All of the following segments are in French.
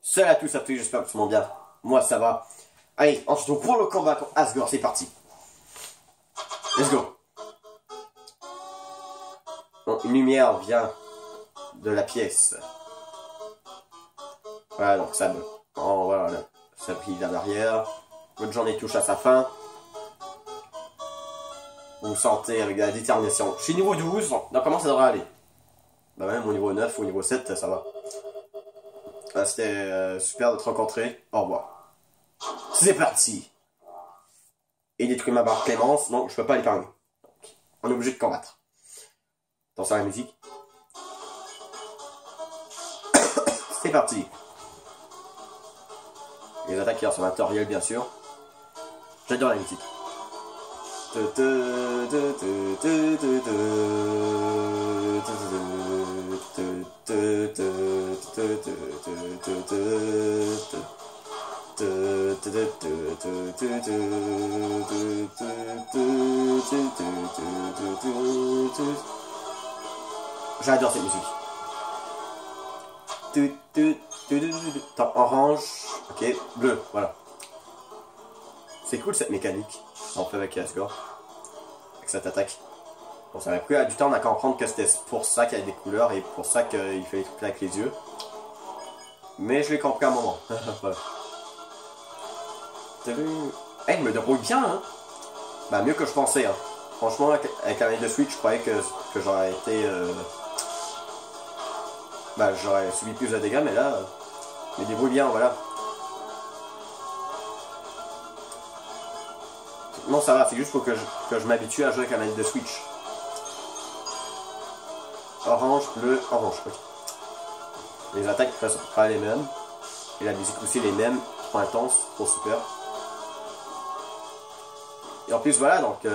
Salut à tous, à tous, j'espère que tout le monde bien. Moi ça va. Allez, on se retrouve pour le combat contre Asgore, c'est parti. Let's go. Bon, une lumière vient de la pièce. Voilà, donc ça me... Oh, voilà, ça brille là derrière. Votre journée touche à sa fin. Vous vous sentez avec de la détermination. Je suis niveau 12, donc comment ça devrait aller? Bah même au niveau 9 ou au niveau 7, ça va. C'était super de te rencontrer. Au revoir. C'est parti. Et détruit ma barre Clémence, donc je peux pas l'épargner. On est obligé de combattre. Attention à la musique. C'est parti. Les attaques qui sont matérielles, bien sûr. J'adore la musique. J'adore cette musique. Attends, orange, ok, bleu, voilà. C'est cool cette mécanique. On fait avec Asgore. Avec cette attaque. Bon, ça m'a pris du temps à comprendre que c'était pour ça qu'il y avait des couleurs et pour ça qu'il fallait trucs avec les yeux. Mais je l'ai compris à un moment. Voilà. Hey, je me débrouille bien, hein. Bah, mieux que je pensais, hein. Franchement, avec la manette de Switch, je croyais que j'aurais été... Bah, j'aurais subi plus de dégâts, mais là, je me débrouille bien, voilà. Non, ça va, c'est juste pour que je m'habitue à jouer avec la manette de Switch. Orange, bleu, orange, ok. Les attaques, de toute façon, pas les mêmes. Et la musique aussi, les mêmes, trop intense, trop super. Et en plus, voilà, donc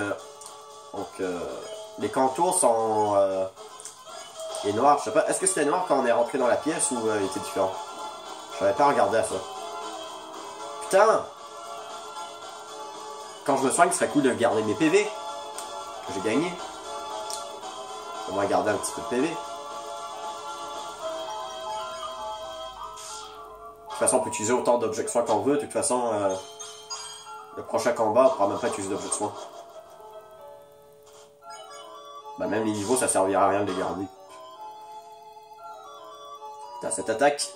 les contours sont... et noir, je sais pas, est-ce que c'était noir quand on est rentré dans la pièce ou il était différent? Je n'avais pas regardé à ça. Putain! Quand je me soigne, ce serait cool de garder mes PV que j'ai gagné. On va garder un petit peu de PV. De toute façon, on peut utiliser autant d'objets de soins qu'on veut. De toute façon, le prochain combat, on pourra même pas utiliser d'objets de soins. Bah, même les niveaux, ça servira à rien de les garder. Putain, cette attaque.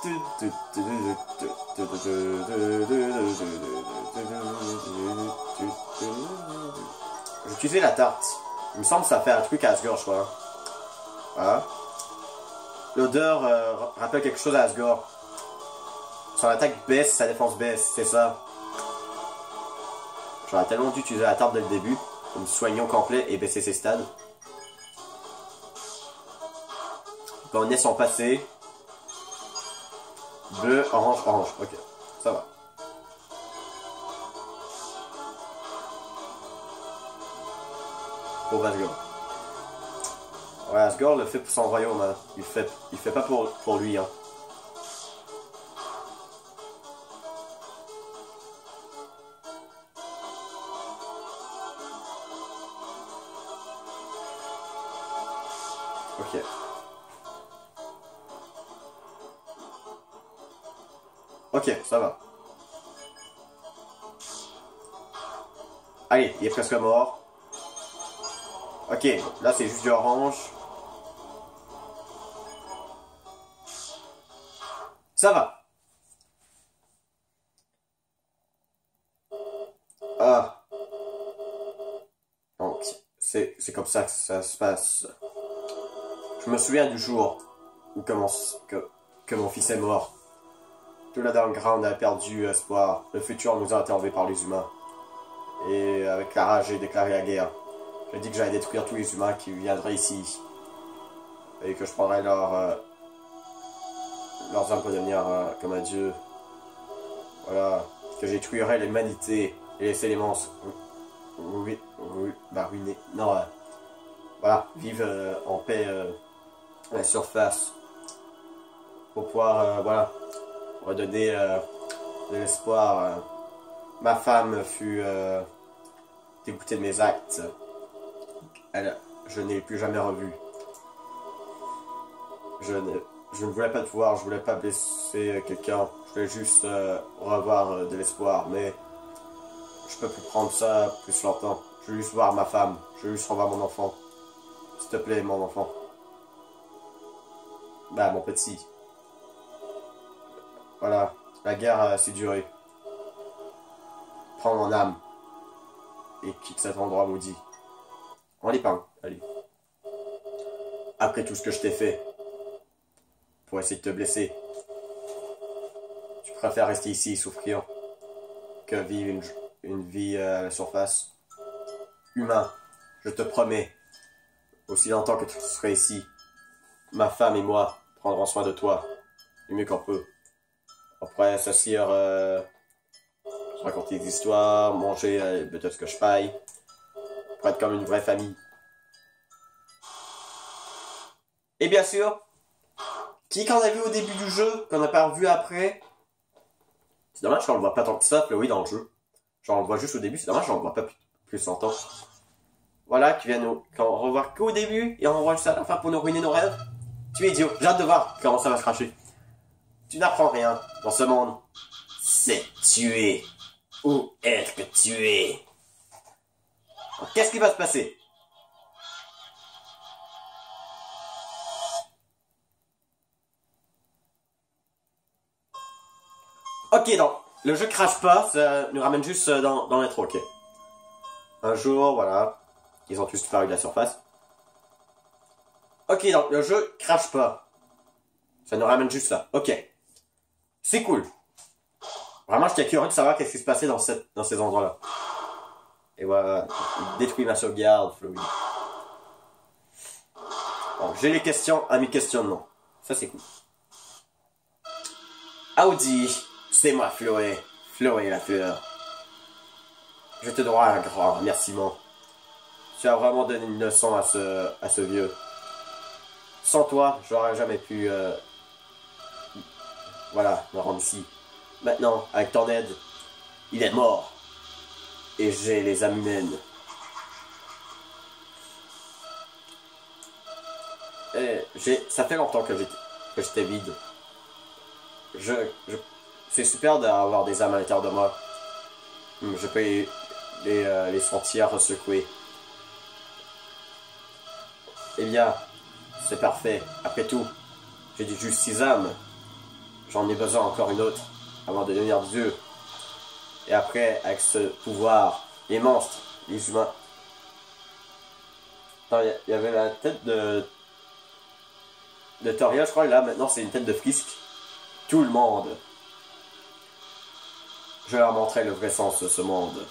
J'ai utilisé la tarte. Il me semble que ça fait un truc à Asgore, je crois. Voilà. L'odeur rappelle quelque chose à Asgore. Son attaque baisse, sa défense baisse, c'est ça. J'aurais tellement dû utiliser la tarte dès le début, pour me soigner au complet et baisser ses stades. Quand on est son passé. Bleu, orange, orange, ok, ça va. Pour Asgore. Ouais, Asgore le fait pour son royaume, hein. Il fait pas pour lui, hein. Ok. Ok, ça va. Allez, il est presque mort. Ok, là c'est juste du orange. Ça va. Ah. Donc, c'est comme ça que ça se passe. Je me souviens du jour où que mon fils est mort. Tout l'Underground a perdu espoir. Le futur nous a été enlevé par les humains. Et avec la rage, j'ai déclaré la guerre. J'ai dit que j'allais détruire tous les humains qui viendraient ici. Et que je prendrais leurs âmes pour devenir comme un dieu. Voilà. Que je détruirais l'humanité et laisser les monstres ruiner. Non, voilà. Vivre en paix à la surface. Pour pouvoir, voilà, redonner de l'espoir. Ma femme fut dégoûtée de mes actes. je n'ai plus jamais revu. Je ne voulais pas te voir, je voulais pas blesser quelqu'un. Je voulais juste revoir de l'espoir, mais je peux plus prendre ça plus longtemps. Je veux juste voir ma femme, je veux juste revoir mon enfant. S'il te plaît, mon enfant. Bah, mon petit. Voilà, la guerre a assez duré. Prends mon âme et quitte cet endroit maudit. On l'épargne, allez. Après tout ce que je t'ai fait, pour essayer de te blesser, tu préfères rester ici et souffrir que vivre une vie à la surface. Humain, je te promets, aussi longtemps que tu seras ici, ma femme et moi prendrons soin de toi, du mieux qu'on peut. Après s'asseoir, raconter des histoires, manger peut-être ce que je paille, pour être comme une vraie famille. Et bien sûr, qui qu'on a vu au début du jeu, qu'on n'a pas revu après. C'est dommage qu'on le voit pas tant que ça, oui, dans le jeu. Genre on le voit juste au début, c'est dommage qu'on le voit pas plus longtemps. Voilà, qui vient nous revoir qu'au début, et on voit juste à la fin pour nous ruiner nos rêves. Tu es idiot, j'ai hâte de voir comment ça va se cracher. Tu n'apprends rien dans ce monde. C'est tuer. Où est-ce que tu es? Qu'est-ce qui va se passer? Ok, donc, le jeu crache pas, ça nous ramène juste dans l'intro, ok. Un jour, voilà, ils ont tous disparu de la surface. Ok, donc, le jeu crache pas. Ça nous ramène juste là, ok. C'est cool. Vraiment, j'étais curieux de savoir qu'est-ce qui se passait dans ces endroits-là. Et voilà, il détruit ma sauvegarde, Flowey. Bon, j'ai les questions à mes questionnements. Ça, c'est cool. Audi, c'est moi, Flowey. Flowey la fleur. Je te dois un grand remerciement. Tu as vraiment donné une leçon à ce vieux. Sans toi, j'aurais jamais pu... voilà, me rendre ici. Maintenant, avec ton aide, il est mort. Et j'ai les âmes humaines. Ça fait longtemps que j'étais vide. C'est super d'avoir des âmes à l'intérieur de moi. Je peux les sentir secouer. Eh bien, c'est parfait. Après tout, j'ai dit juste 6 âmes. J'en ai besoin encore une autre avant de devenir Dieu. Et après, avec ce pouvoir, les monstres, les humains. Attends, il y avait la tête de Toria, je crois, et là, maintenant, c'est une tête de Frisk. Tout le monde. Je vais leur montrer le vrai sens de ce monde.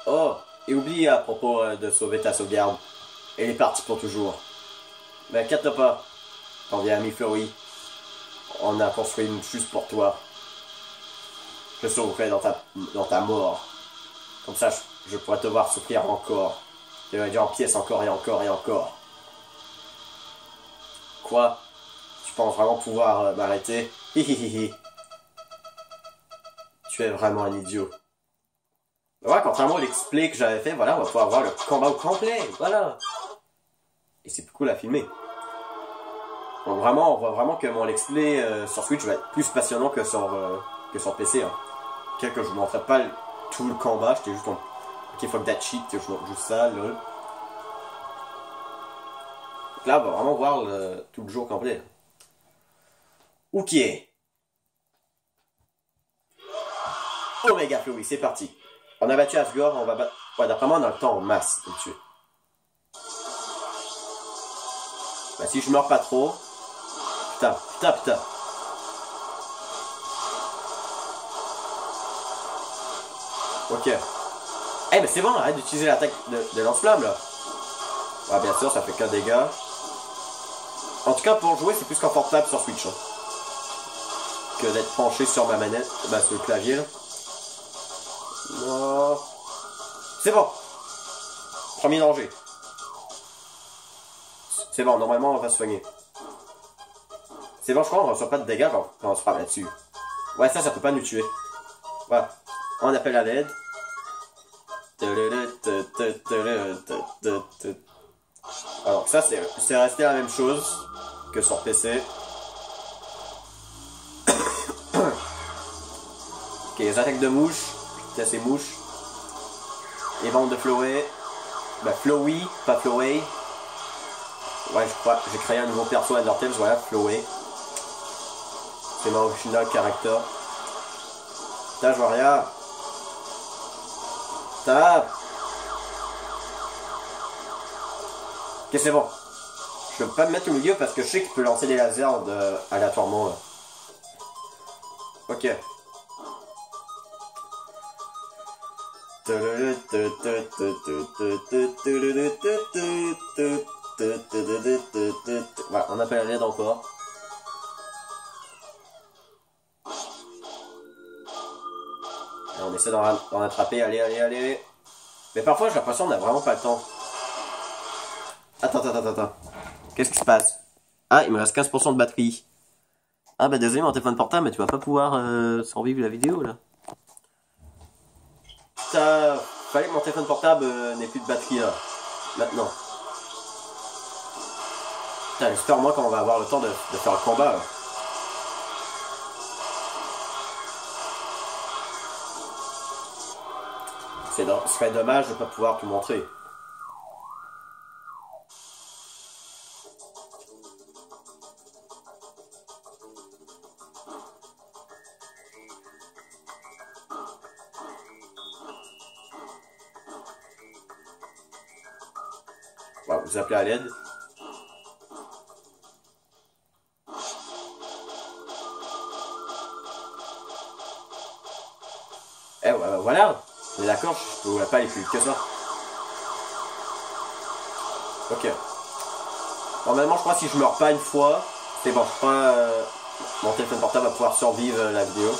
Oh, et oublie à propos de sauver ta sauvegarde. Elle est partie pour toujours. Mais inquiète pas. Ton vieil ami Flowey. On a construit une juste pour toi. Je te sauverai dans ta mort. Comme ça, je pourrais te voir souffrir encore. Tu vas dire en pièces encore et encore et encore. Quoi? Tu penses vraiment pouvoir m'arrêter? Hihihihi. Tu es vraiment un idiot. Voilà, contrairement à l'explay que j'avais fait, voilà, on va pouvoir voir le combat au complet. Voilà. Et c'est plus cool à filmer. Donc vraiment, on voit vraiment que mon let's play sur Switch va être plus passionnant que sur PC. Hein. Que je vous montrerai pas tout le combat, j'étais juste en... Ok, fuck that shit, je joue ça, lol. Donc là, on va vraiment voir tout le jeu complet. Ok. Omega Flowey, c'est parti. On a battu Asgore, on va battre... Ouais, d'après moi, on a le temps en masse de le tuer. Bah, si je meurs pas trop... Putain. Ok. Eh, mais c'est bon, arrête d'utiliser l'attaque de lance-flamme, là. Ouais, bien sûr, ça fait qu'un dégât. En tout cas, pour jouer, c'est plus confortable sur Switch. Hein, que d'être penché sur ma manette, bah, sur le clavier, là. Non. C'est bon. Premier danger. C'est bon, normalement, on va se soigner. C'est bon, je crois, on reçoit pas de dégâts quand on se frappe là-dessus. Ouais, ça peut pas nous tuer. Voilà. On appelle à l'aide. Alors ça c'est resté la même chose que sur PC. Ok, les attaques de mouches, c'est ces mouches. Les ventes de Flowey. Bah Flowey, pas Flowey. Ouais, je crois, j'ai créé un nouveau perso Undertale, voilà, Flowey. C'est mon original character. Putain, je vois rien. Tape. Ok, c'est bon. Je peux pas me mettre au milieu parce que je sais qu'il peut lancer des lasers aléatoirement là. Ok. Voilà, on appelle à l'aide encore. Et on essaie d'en attraper, allez. Mais parfois j'ai l'impression qu'on n'a vraiment pas le temps. Attends. Qu'est-ce qui se passe? Ah, il me reste 15% de batterie. Ah bah désolé mon téléphone portable, mais tu vas pas pouvoir survivre la vidéo là. Putain, fallait que mon téléphone portable n'ait plus de batterie là. Maintenant. Putain, j'espère au moins qu'on va avoir le temps de faire le combat là. Ce serait dommage de ne pas pouvoir tout montrer. Voilà, vous appelez à l'aide. Eh ouais, voilà. On est d'accord, je ne pouvais pas aller plus vite que ça. Ok. Normalement, je crois que si je meurs pas une fois, c'est bon, je crois mon téléphone portable va pouvoir survivre la vidéo.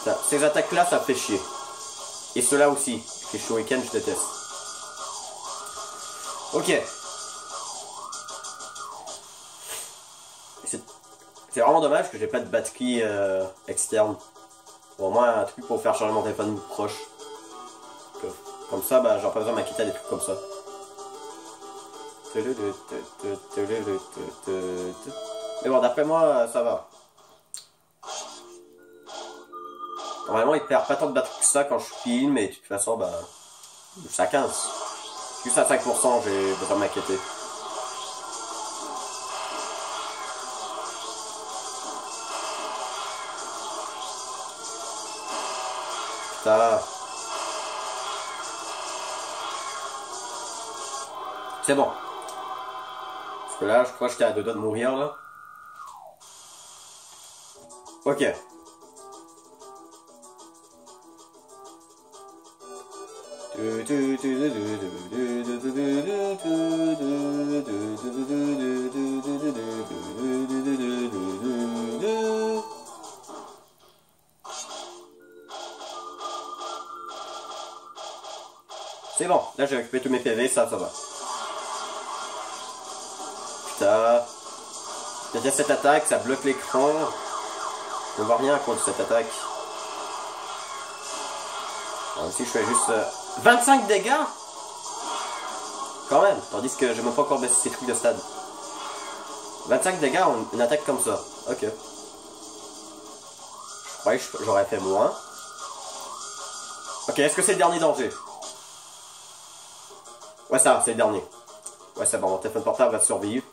Ça, ces attaques-là, ça fait chier. Et ceux-là aussi. Les shurikens, je déteste. Ok. C'est vraiment dommage que j'ai pas de batterie externe. Ou au moins un truc pour faire charger mon téléphone proche. Comme ça, bah, j'aurais pas besoin de m'inquiéter des trucs comme ça. Mais bon, d'après moi, ça va. Normalement, il perd pas tant de batterie que ça quand je filme, mais de toute façon, bah, je suis à 15. Juste à 5%, j'ai besoin de m'inquiéter. Putain. C'est bon. Parce que là, je crois que j'étais à 2 doigts de mourir, là. Ok. C'est bon, là j'ai récupéré tous mes PV, ça va. Putain. Il y a cette attaque, ça bloque l'écran. Je ne vois rien contre cette attaque. Alors ici je fais juste 25 dégâts quand même, tandis que je n'ai même pas encore baissé ces trucs de stade. 25 dégâts en une attaque comme ça. Ok. Je croyais que j'aurais fait moins. Ok, est-ce que c'est le dernier danger? Ouais, ça va, c'est le dernier. Ouais, c'est bon, mon téléphone portable va survivre.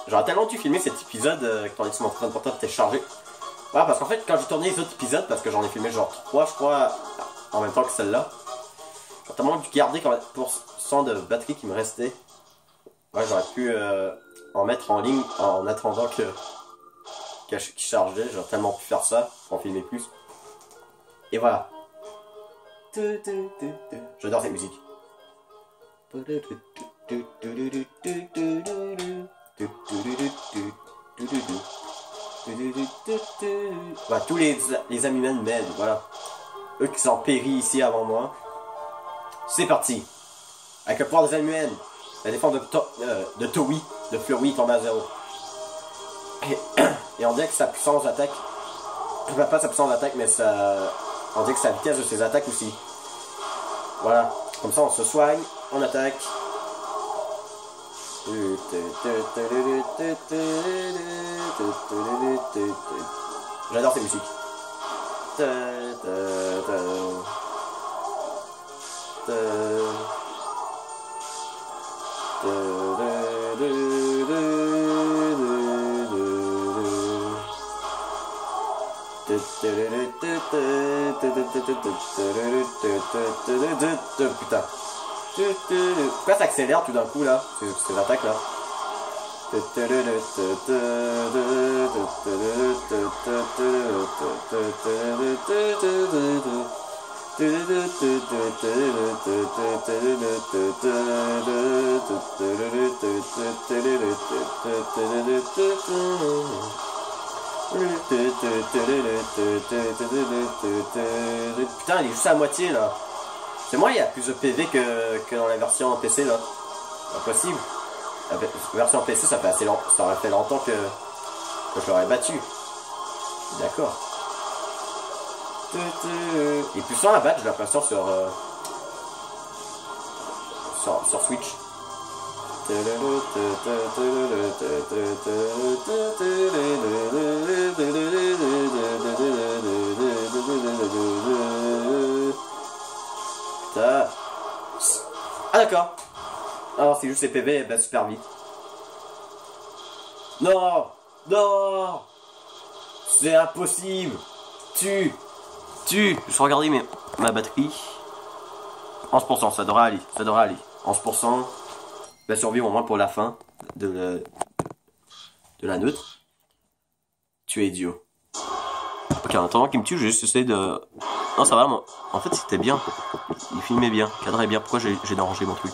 J'aurais tellement dû filmer cet épisode quand mon téléphone portable était chargé. Ouais, parce qu'en fait, quand j'ai tourné les autres épisodes, parce que j'en ai filmé genre 3, je crois, en même temps que celle-là, j'ai tellement dû garder quand même % de batterie qui me restait. Ouais, j'aurais pu en mettre en ligne en attendant qu'il chargeait. J'aurais tellement pu faire ça pour en filmer plus. Et voilà. J'adore cette musique. Voilà, tous les amis humains m'aident, voilà. Eux qui sont péris ici avant moi. C'est parti. Avec le pouvoir des amis humains. La défense de Toei, de Fleury tombe à 0. Et on dirait que sa puissance d'attaque, pas sa puissance d'attaque, mais on dirait que sa vitesse de ses attaques aussi. Voilà, comme ça on se soigne, on attaque. J'adore ces musiques. Putain. Pourquoi ça accélère tout d'un coup là, ces attaques là? Putain, il est juste à moitié là. C'est moi, il y a plus de PV que dans la version PC là. Impossible. La version PC, ça fait assez longtemps, ça aurait fait longtemps que je l'aurais battu. D'accord. Et plus sans à battre, j'ai l'impression sur Switch. Putain. Ah d'accord. Alors c'est juste les PV, bah super vite. Non. Non. C'est impossible. Je regardais ma batterie. 11%, ça devrait aller. 11%. Va survivre au moins pour la fin de la neutre. Tu es idiot. Ok, en attendant qu'il me tue, je vais juste essayer de... Non, ça va, moi. En fait, c'était bien. Il filmait bien, cadrait bien. Pourquoi j'ai dérangé mon truc?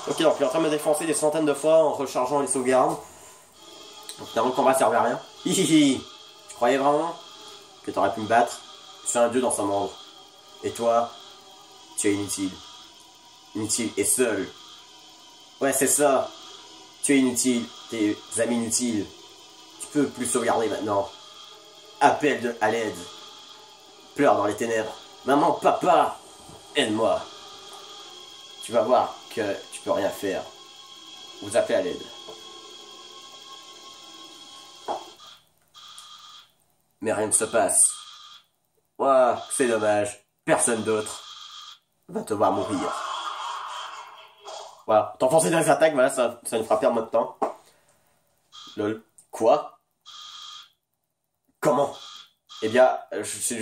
Ok, donc il est en train de me défoncer des centaines de fois en rechargeant les sauvegardes. Donc finalement, le combat servait à rien. Hihihi. Tu croyais vraiment que t'aurais pu me battre? Je suis un dieu dans ce monde. Et toi, tu es inutile. Inutile et seul. Ouais, c'est ça. Tu es inutile. Tes amis inutiles. Tu peux plus sauvegarder maintenant. Appel à l'aide. Pleure dans les ténèbres. Maman, papa, aide-moi. Tu vas voir que tu peux rien faire. Vous appelez à l'aide. Mais rien ne se passe. Ouah, c'est dommage. Personne d'autre va te voir mourir. Voilà, t'enfoncer dans les attaques, voilà, ça nous fera perdre notre temps. Lol. Quoi? Comment? Eh bien, c'est juste...